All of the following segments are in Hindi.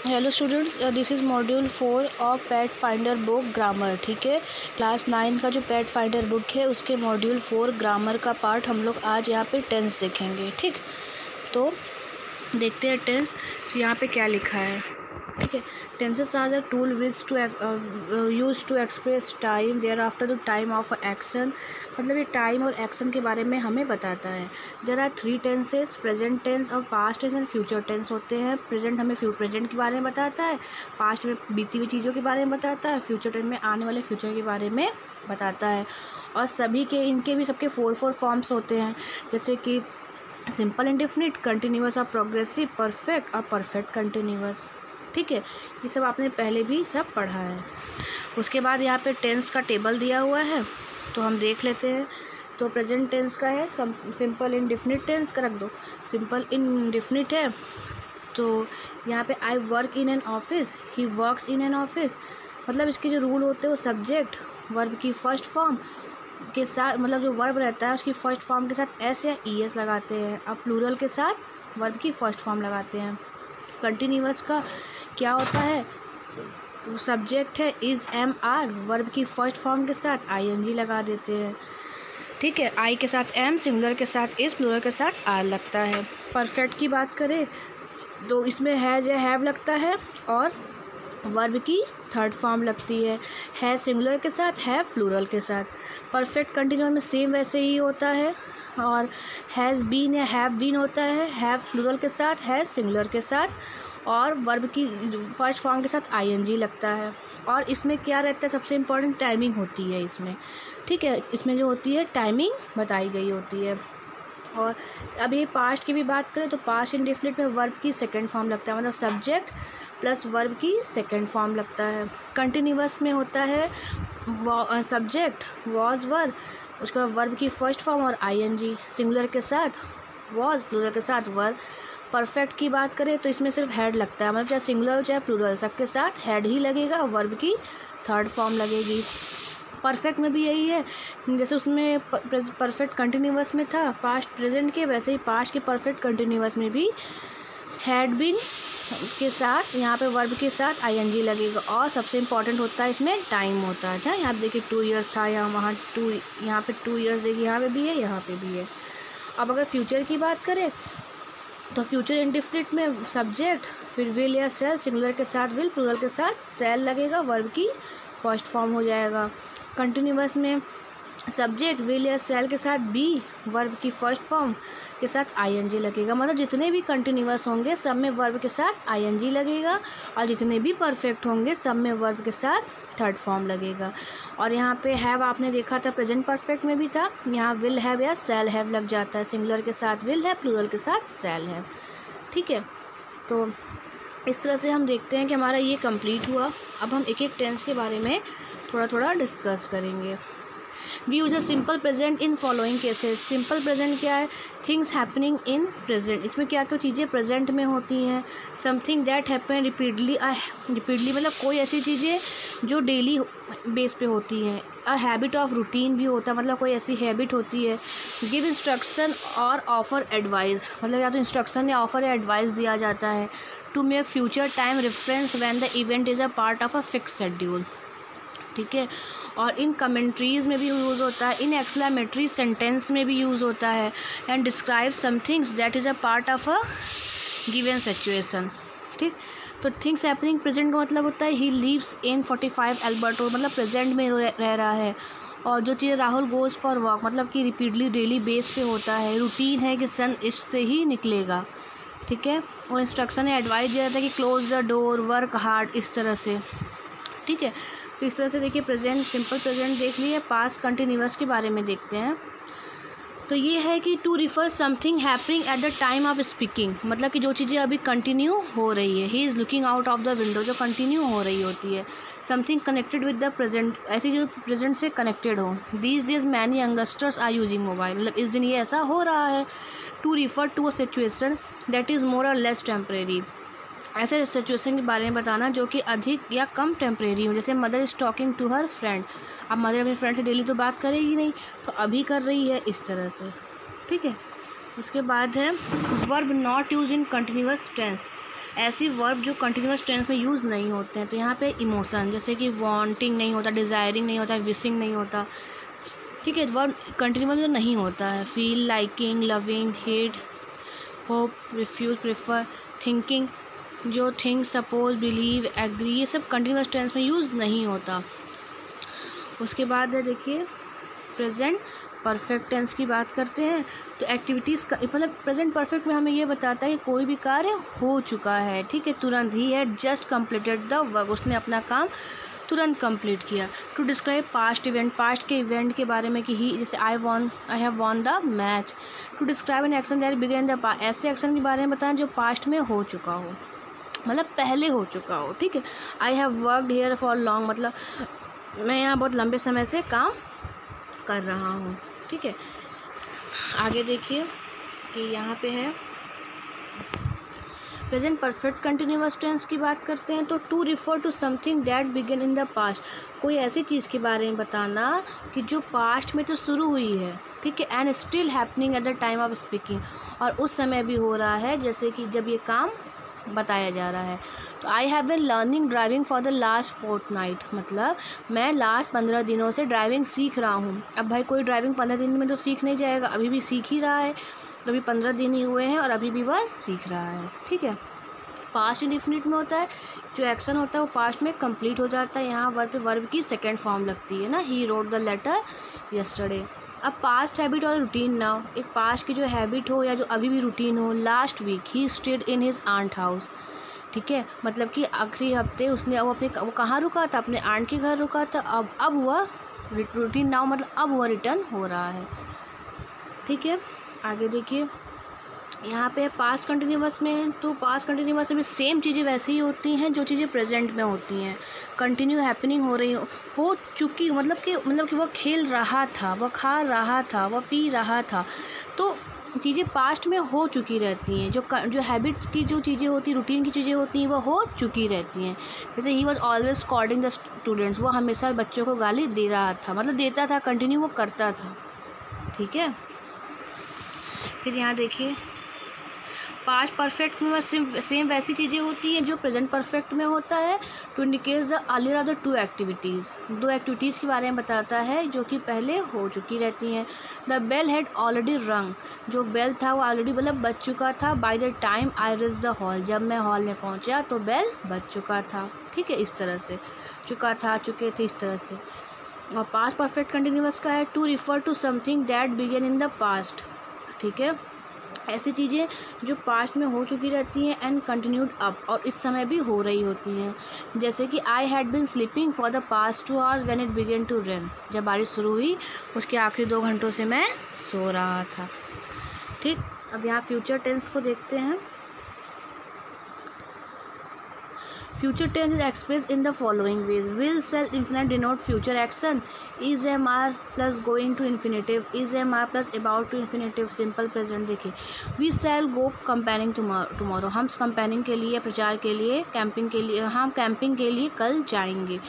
Hello students, this is module 4 of PAT finder book grammar. ठीक है, क्लास 9 का जो पैट फाइंडर बुक है उसके मॉड्यूल 4 ग्रामर का पार्ट हम लोग आज यहाँ पे टेंस देखेंगे। ठीक, तो देखते हैं टेंस। तो यहाँ पे क्या लिखा है। ठीक है, tenses are the tool which to use to express time there after the time of action. मतलब ये टाइम और एक्शन के बारे में हमें बताता है। There are 3 tenses, present tense और past tense and future tense होते हैं। प्रेजेंट हमें प्रेजेंट के बारे में बताता है, पास्ट में बीती हुई चीज़ों के बारे में बताता है, फ्यूचर टेंस में आने वाले फ्यूचर के बारे में बताता है। और सभी के इनके भी सबके 4 फॉर्म्स होते हैं, जैसे कि सिंपल इंडेफिनिट, कंटिन्यूअस और प्रोग्रेसिव, परफेक्ट और परफेक्ट कंटिन्यूअस। ठीक है, ये सब आपने पहले भी सब पढ़ा है। उसके बाद यहाँ पे टेंस का टेबल दिया हुआ है, तो हम देख लेते हैं। तो प्रेजेंट टेंस का है सिंपल इंडेफिनिट टेंस का रख दो, सिंपल इंडेफिनिट है। तो यहाँ पे I work in an office, he works in an office. मतलब इसके जो रूल होते हैं वो सब्जेक्ट वर्ब की फर्स्ट फॉर्म के साथ, मतलब जो वर्ब रहता है उसकी फर्स्ट फॉर्म के साथ एस या ई एस लगाते हैं, अब प्लूरल के साथ वर्ब की फर्स्ट फॉर्म लगाते हैं। कंटिन्यूअस का क्या होता है, वो सब्जेक्ट है इज़ एम आर, वर्ब की फर्स्ट फॉर्म के साथ आई एन जी लगा देते हैं। ठीक है, आई के साथ एम, सिंगुलर के साथ इज़, प्लूरल के साथ आर लगता है। परफेक्ट की बात करें तो इसमें हैज़ या हैव लगता है और वर्ब की थर्ड फॉर्म लगती है सिंगुलर के साथ, हैव प्लूरल के साथ। परफेक्ट कंटिन्यूअस में सेम वैसे ही होता है, और हैज़ बीन या हैव बीन होता है, हैव प्लूरल के साथ, हैज़ सिंगुलर के साथ, और वर्ब की फर्स्ट फॉर्म के साथ आईएनजी लगता है। और इसमें क्या रहता है, सबसे इम्पोर्टेंट टाइमिंग होती है इसमें। ठीक है, इसमें जो होती है टाइमिंग बताई गई होती है। और अब ये पास्ट की भी बात करें तो पास्ट इंडेफिनिट में वर्ब की सेकंड फॉर्म लगता है, मतलब सब्जेक्ट प्लस वर्ब की सेकंड फॉर्म लगता है। कंटिन्यूअस में होता है सब्जेक्ट वॉज वर्ब, उसके बाद वर्ब की फर्स्ट फॉर्म और आईएनजी, सिंगुलर के साथ वॉज, प्लूरल के साथ वर्ब। परफेक्ट की बात करें तो इसमें सिर्फ हेड लगता है, मतलब चाहे सिंगुलर हो चाहे प्लूरल, सबके साथ हेड ही लगेगा, वर्ब की थर्ड फॉर्म लगेगी। परफेक्ट में भी यही है, जैसे उसमें परफेक्ट कंटिन्यूअस में था पास्ट प्रेजेंट के, वैसे ही पास्ट के परफेक्ट कंटिन्यूअस में भी हैड बीन के साथ यहाँ पे वर्ब के साथ आईएनजी लगेगा। और सबसे इम्पॉर्टेंट होता है इसमें टाइम होता है। यहाँ देखिए 2 ईयर्स था, यहाँ वहाँ 2, यहाँ पे 2 ईयर्स देखिए, यहाँ पे भी है, यहाँ पे भी है। अब अगर फ्यूचर की बात करें तो फ्यूचर इंडेफिनिट में सब्जेक्ट फिर विल या सेल, सिंगुलर के साथ विल, प्लूरल के साथ सेल लगेगा, वर्ब की फर्स्ट फॉर्म हो जाएगा। कंटिन्यूअस में सब्जेक्ट विल या सेल के साथ बी, वर्ब की फर्स्ट फॉर्म के साथ आईएनजी लगेगा। मतलब जितने भी कंटिन्यूअस होंगे सब में वर्ब के साथ आईएनजी लगेगा, और जितने भी परफेक्ट होंगे सब में वर्ब के साथ थर्ड फॉर्म लगेगा। और यहाँ पे हैव आपने देखा था प्रेजेंट परफेक्ट में भी था, यहाँ विल हैव या सेल हैव लग जाता है, सिंगुलर के साथ विल है, प्लूरल के साथ सेल है। ठीक है, तो इस तरह से हम देखते हैं कि हमारा ये कंप्लीट हुआ। अब हम एक एक टेंस के बारे में थोड़ा थोड़ा डिस्कस करेंगे। We use a simple present in following cases. Simple present क्या है, थिंग्स हैपनिंग इन प्रेजेंट। इसमें क्या क्या चीज़ें प्रेजेंट में होती हैं, something that happen repeatedly, repeatedly मतलब कोई ऐसी चीज़ें जो डेली बेस पे होती हैं। अ हैबिट ऑफ रूटीन भी होता है, मतलब कोई ऐसी हैबिट होती है। गिव इंस्ट्रक्शन और ऑफर एडवाइस, मतलब या तो इंस्ट्रक्शन या ऑफर या एडवाइस दिया जाता है। To make future time reference when the event is a part of a fix schedule. ठीक है, और इन कमेंट्रीज़ में भी यूज़ होता है, इन एक्सक्लेमेटरी सेंटेंस में भी यूज़ होता है। And describe some things that is a part of a given situation. ठीक, तो थिंग्स हैपनिंग प्रेजेंट का मतलब होता है he lives in 45 Albert road, मतलब प्रेजेंट में रह रहा है। और जो चीज़ राहुल गोज़ फॉर वॉक, मतलब कि रिपीटली डेली बेस पे होता है। रूटीन है कि सन इससे ही निकलेगा। ठीक है, और इंस्ट्रक्शन या एडवाइस दिया जाता है कि close the door, work hard, इस तरह से। ठीक है, तो इस तरह से देखिए प्रेजेंट, सिंपल प्रेजेंट देख लिए। पास्ट कंटिन्यूअस के बारे में देखते हैं। तो ये है कि to refer something happening at the time of speaking, मतलब कि जो चीज़ें अभी कंटिन्यू हो रही है। He is looking out of the window, जो कंटिन्यू हो रही होती है। Something connected with the present, ऐसी जो प्रेजेंट से कनेक्टेड हो। These days many youngsters are using mobile, मतलब इस दिन ये ऐसा हो रहा है। To refer to a situation that is more और लेस टेम्परेरी, ऐसे सिचुएशन के बारे में बताना जो कि अधिक या कम टेम्परेरी हो। जैसे mother is talking to her friend, अब मदर अपनी फ्रेंड से डेली तो बात करेगी नहीं, तो अभी कर रही है, इस तरह से। ठीक है, उसके बाद है verb not use in continuous tense. ऐसी वर्ब जो कंटिन्यूअस टेंस में यूज़ नहीं होते हैं। तो यहाँ पे इमोशन, जैसे कि वांटिंग नहीं होता, डिज़ायरिंग नहीं होता, विशिंग नहीं होता, ठीक है, वर्ब कंटिन्यूअस में नहीं होता है। Feel, liking, loving, hate, hope, refuse, prefer, thinking, जो थिंक, सपोज, बिलीव, एग्री, ये सब कंटिन्यूअस टेंस में यूज़ नहीं होता। उसके बाद है देखिए प्रेजेंट परफेक्ट टेंस की बात करते हैं। तो एक्टिविटीज़ का मतलब प्रेजेंट परफेक्ट में हमें ये बताता है कि कोई भी कार्य हो चुका है, ठीक है, तुरंत ही है, जस्ट कंप्लीटेड द वर्क, उसने अपना काम तुरंत कंप्लीट किया। To describe past event, past के इवेंट के बारे में कि ही, जैसे I have won the match. To describe an action that began the past, ऐसे एक्शन के बारे में बताएं जो पास्ट में हो चुका हो, मतलब पहले हो चुका हो, ठीक है। I have worked here for long, मतलब मैं यहाँ बहुत लंबे समय से काम कर रहा हूँ, ठीक है। आगे देखिए कि यहाँ पे है प्रेजेंट परफेक्ट कंटिन्यूअस टेंस की बात करते हैं। तो to refer to something that began in the past, कोई ऐसी चीज़ के बारे में बताना कि जो पास्ट में तो शुरू हुई है, ठीक है, and still happening at the time of speaking, और उस समय भी हो रहा है जैसे कि जब ये काम बताया जा रहा है। तो I have been learning driving for the last fortnight, मतलब मैं लास्ट 15 दिनों से ड्राइविंग सीख रहा हूँ। अब भाई कोई ड्राइविंग 15 दिन में तो सीख नहीं जाएगा, अभी भी सीख ही रहा है, तो अभी 15 दिन ही हुए हैं और अभी भी वह सीख रहा है, ठीक है। पास्ट इंडिफिनिट में होता है, जो एक्शन होता है वो पास्ट में कंप्लीट हो जाता है। यहाँ वर्ब पे वर्ब की सेकेंड फॉर्म लगती है ना, he wrote the letter yesterday. अब पास्ट हैबिट और रूटीन नाउ, एक पास्ट की जो हैबिट हो या जो अभी भी रूटीन हो। Last week he stayed in his aunt house, ठीक है, मतलब कि आखिरी हफ्ते उसने वो कहाँ रुका था, अपने आंट के घर रुका था। अब वह रूटीन नाउ मतलब अब वह रिटर्न हो रहा है, ठीक है। आगे देखिए यहाँ पे पास्ट कंटिन्यूअस में, तो पास्ट कंटिन्यूअस में भी सेम चीज़ें वैसी ही होती हैं जो चीज़ें प्रेजेंट में होती हैं। कंटिन्यू हैपनिंग हो रही हो चुकी, मतलब कि वह खेल रहा था, वह खा रहा था, वह पी रहा था, तो चीज़ें पास्ट में हो चुकी रहती हैं। जो हैबिट की जो चीज़ें होती, रूटीन की चीज़ें होती हैं, वह हो चुकी रहती हैं। जैसे he was always scolding the students, वो हमेशा बच्चों को गाली दे रहा था, मतलब देता था, कंटिन्यू वो करता था, ठीक है। फिर यहाँ देखिए पास्ट परफेक्ट में सेम वैसी चीज़ें होती हैं जो प्रेजेंट परफेक्ट में होता है। To indicate the earlier of the two activities, दो एक्टिविटीज़ के बारे में बताता है जो कि पहले हो चुकी रहती हैं। द बेल हैड ऑलरेडी रंग, जो बेल था वो ऑलरेडी मतलब बज चुका था। By the time I reach the hall, जब मैं हॉल में पहुंचा तो बेल बज चुका था, ठीक है, इस तरह से चुका था, चुके थे, इस तरह से। और पास्ट परफेक्ट कंटिन्यूअस का है to refer to something that began in the past, ठीक है, ऐसी चीज़ें जो पास्ट में हो चुकी रहती हैं एंड कंटिन्यूड अप, और इस समय भी हो रही होती हैं। जैसे कि I had been sleeping for the past 2 hours when it began to rain, जब बारिश शुरू हुई उसके आखिरी 2 घंटों से मैं सो रहा था, ठीक। अब यहाँ फ्यूचर टेंस को देखते हैं। Future tense is express in the following ways. Will, shall, infinitive denote future action. Is am are plus going to infinitive, is am are plus about to infinitive, simple present. देखिए we shall go camping tomorrow, हम कंपेयरिंग के लिए, प्रचार के लिए, कैंपिंग के लिए, हम कैंपिंग के लिए कल जाएंगे।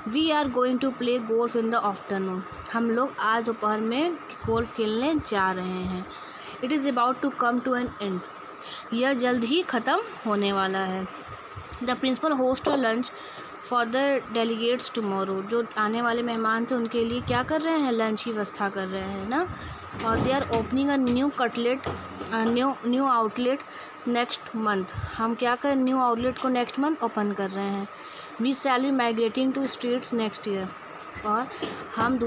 We are going to play golf in the afternoon, हम लोग आज दोपहर में गोल्फ खेलने जा रहे हैं। It is about to come to an end, यह जल्द ही ख़त्म होने वाला है। The principal host a lunch for the delegates tomorrow, जो आने वाले मेहमान थे उनके लिए क्या कर रहे हैं, लंच की व्यवस्था कर रहे हैं ना। और they are opening a new outlet next month, हम क्या करें, न्यू आउटलेट को नेक्स्ट मंथ ओपन कर रहे हैं। We shall be migrating to states next year, और हम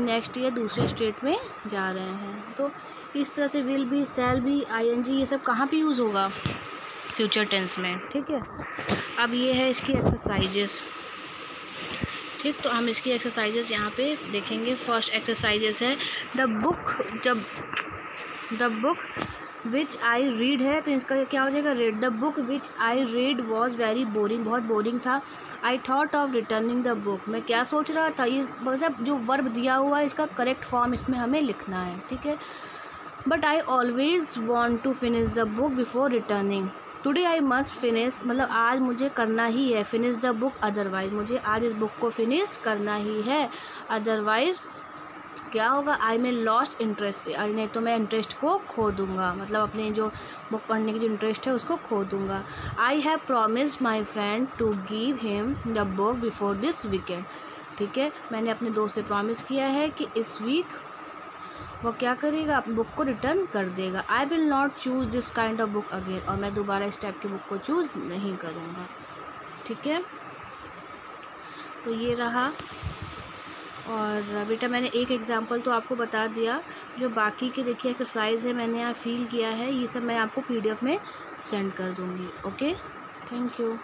नेक्स्ट ईयर दूसरे स्टेट में जा रहे हैं। तो इस तरह से विल भी, शैल भी, आईएनजी, ये सब कहाँ पे यूज़ होगा, फ्यूचर टेंस में, ठीक है। अब ये है इसकी एक्सरसाइजेस, ठीक, तो हम इसकी एक्सरसाइजेस यहाँ पे देखेंगे। फर्स्ट एक्सरसाइजेस है the book which I read है, तो इसका क्या हो जाएगा, red. The book which I read was very boring, बहुत बोरिंग था। I thought of returning the book, मैं क्या सोच रहा था, ये मतलब जो वर्ब दिया हुआ है इसका करेक्ट फॉर्म इसमें हमें लिखना है, ठीक है। But I always want to finish the book before returning. Today I must finish, मतलब आज मुझे करना ही है, फिनिश द बुक अदरवाइज, मुझे आज इस बुक को फिनिश करना ही है, अदरवाइज क्या होगा, आई मे लॉस्ट इंटरेस्ट, नहीं तो मैं इंटरेस्ट को खो दूँगा, मतलब अपने जो बुक पढ़ने की जो इंटरेस्ट है उसको खो दूँगा। I have promised my friend to give him the book before this weekend, ठीक है, मैंने अपने दोस्त से प्रॉमिस किया है कि इस वीक वो क्या करेगा, बुक को रिटर्न कर देगा। I will not choose this kind of book again, और मैं दोबारा इस टाइप की बुक को चूज़ नहीं करूँगा, ठीक है। तो ये रहा, और बेटा मैंने एक एग्ज़ाम्पल तो आपको बता दिया, जो बाकी के देखिए एक्सरसाइज है मैंने यहाँ फिल किया है, ये सब मैं आपको PDF में सेंड कर दूँगी। Okay, thank you.